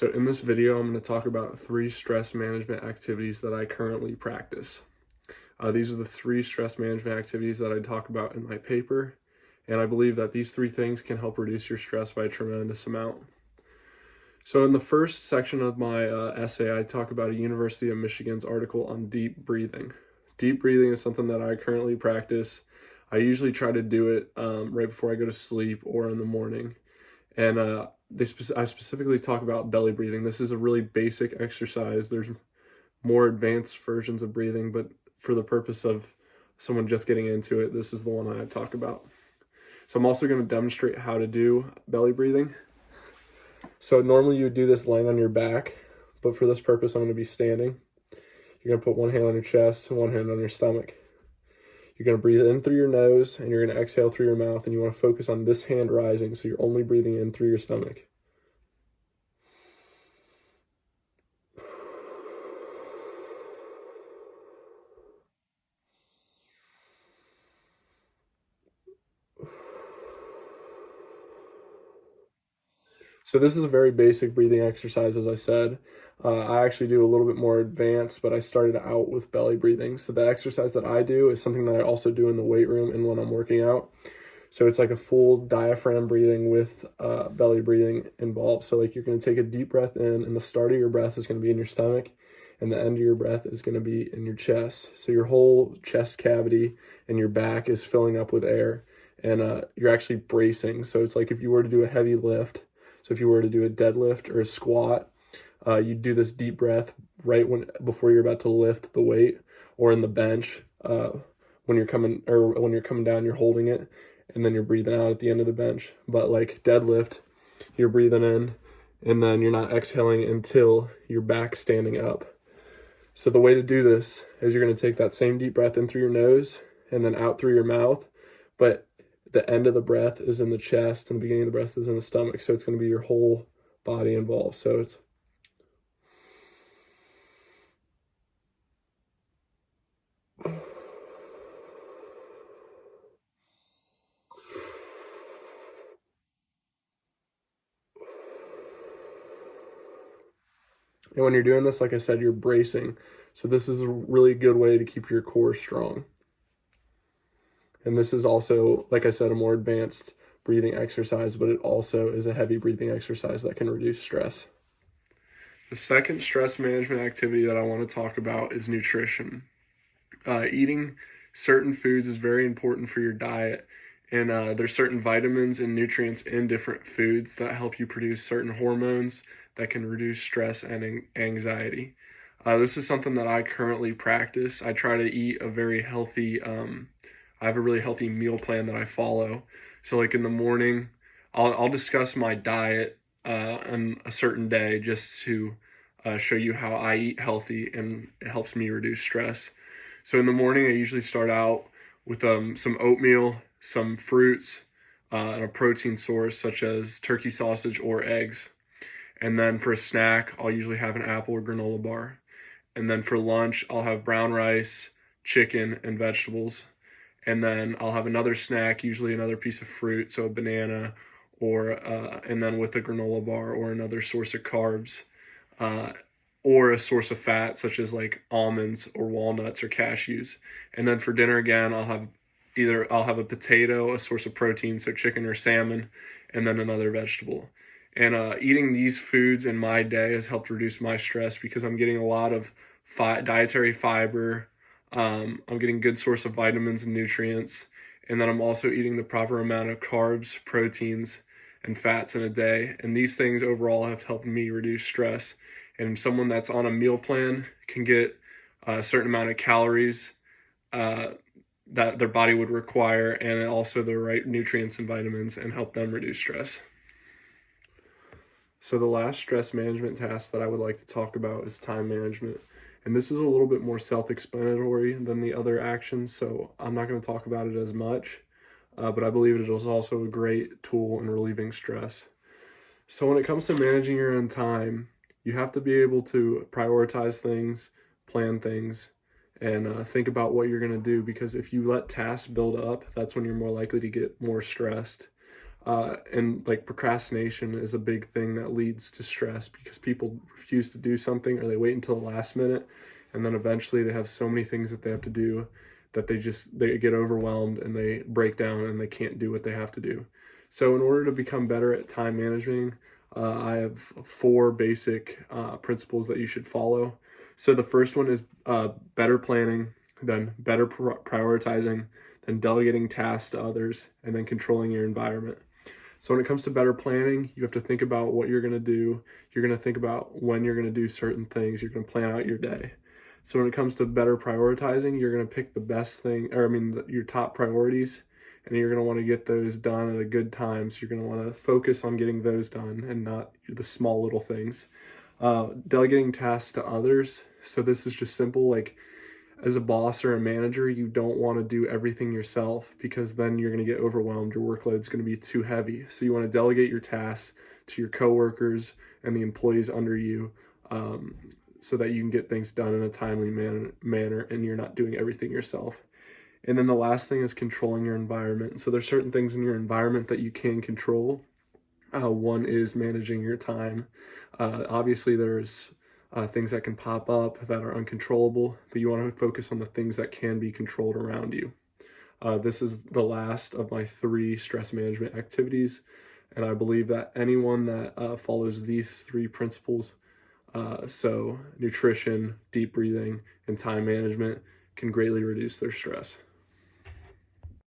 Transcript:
So in this video, I'm going to talk about 3 stress management activities that I currently practice. These are the 3 stress management activities that I talk about in my paper, and I believe that these 3 things can help reduce your stress by a tremendous amount. So in the first section of my essay, I talk about a University of Michigan's article on deep breathing. Deep breathing is something that I currently practice. I usually try to do it right before I go to sleep or in the morning. And I specifically talk about belly breathing. This is a really basic exercise. There's more advanced versions of breathing, but for the purpose of someone just getting into it, this is the one I talk about. So I'm also going to demonstrate how to do belly breathing. So normally you would do this laying on your back, but for this purpose, I'm going to be standing. You're going to put one hand on your chest and one hand on your stomach. You're going to breathe in through your nose, and you're going to exhale through your mouth, and you want to focus on this hand rising, so you're only breathing in through your stomach. So this is a very basic breathing exercise, as I said. I actually do a little bit more advanced, but I started out with belly breathing. So the exercise that I do is something that I also do in the weight room and when I'm working out. So it's like a full diaphragm breathing with belly breathing involved. So like you're going to take a deep breath in, and the start of your breath is going to be in your stomach, and the end of your breath is going to be in your chest. So your whole chest cavity and your back is filling up with air, and you're actually bracing. So it's like if you were to do a heavy lift, so if you were to do a deadlift or a squat, you'd do this deep breath right before you're about to lift the weight, or in the bench when you're coming down, you're holding it, and then you're breathing out at the end of the bench. But like deadlift, you're breathing in, and then you're not exhaling until your back's standing up. So the way to do this is you're going to take that same deep breath in through your nose and then out through your mouth, but the end of the breath is in the chest and the beginning of the breath is in the stomach. So it's going to be your whole body involved. So it's and when you're doing this, like I said, you're bracing. So this is a really good way to keep your core strong. And this is also, like I said, a more advanced breathing exercise, but it also is a heavy breathing exercise that can reduce stress. The second stress management activity that I want to talk about is nutrition. Eating certain foods is very important for your diet, and there's certain vitamins and nutrients in different foods that help you produce certain hormones that can reduce stress and anxiety. This is something that I currently practice. I try to eat a very healthy, I have a really healthy meal plan that I follow. So like in the morning, I'll discuss my diet on a certain day just to show you how I eat healthy, and it helps me reduce stress. So in the morning, I usually start out with some oatmeal, some fruits, and a protein source such as turkey sausage or eggs. And then for a snack, I'll usually have an apple or granola bar. And then for lunch, I'll have brown rice, chicken, and vegetables. And then I'll have another snack, usually another piece of fruit, so a banana, or and then with a granola bar or another source of carbs, or a source of fat such as like almonds or walnuts or cashews. And then for dinner again, I'll have a potato, a source of protein, so chicken or salmon, and then another vegetable. And eating these foods in my day has helped reduce my stress because I'm getting a lot of dietary fiber. I'm getting good source of vitamins and nutrients, and then I'm also eating the proper amount of carbs, proteins, and fats in a day. And these things overall have helped me reduce stress. And someone that's on a meal plan can get a certain amount of calories that their body would require, and also the right nutrients and vitamins, and help them reduce stress. So the last stress management task that I would like to talk about is time management. And this is a little bit more self-explanatory than the other actions, so I'm not going to talk about it as much, but I believe it is also a great tool in relieving stress. So when it comes to managing your own time, you have to be able to prioritize things, plan things, and think about what you're going to do, because if you let tasks build up, that's when you're more likely to get more stressed. And like procrastination is a big thing that leads to stress because people refuse to do something or they wait until the last minute, and then eventually they have so many things that they have to do that they get overwhelmed and they break down and they can't do what they have to do. So in order to become better at time managing, I have 4 basic principles that you should follow. So the first one is better planning, then better prioritizing, then delegating tasks to others, and then controlling your environment. So when it comes to better planning, you have to think about what you're going to do. You're going to think about when you're going to do certain things. You're going to plan out your day. So when it comes to better prioritizing, you're going to pick the best thing, your top priorities, and you're going to want to get those done at a good time. So you're going to want to focus on getting those done and not the small little things. Delegating tasks to others. So this is just simple, like as a boss or a manager, you don't want to do everything yourself because then you're going to get overwhelmed. Your workload's going to be too heavy. So you want to delegate your tasks to your coworkers and the employees under you, so that you can get things done in a timely manner and you're not doing everything yourself. And then the last thing is controlling your environment. So there's certain things in your environment that you can control. One is managing your time. Obviously, there's things that can pop up that are uncontrollable, but you want to focus on the things that can be controlled around you. This is the last of my 3 stress management activities, and I believe that anyone that follows these 3 principles, so nutrition, deep breathing, and time management, can greatly reduce their stress.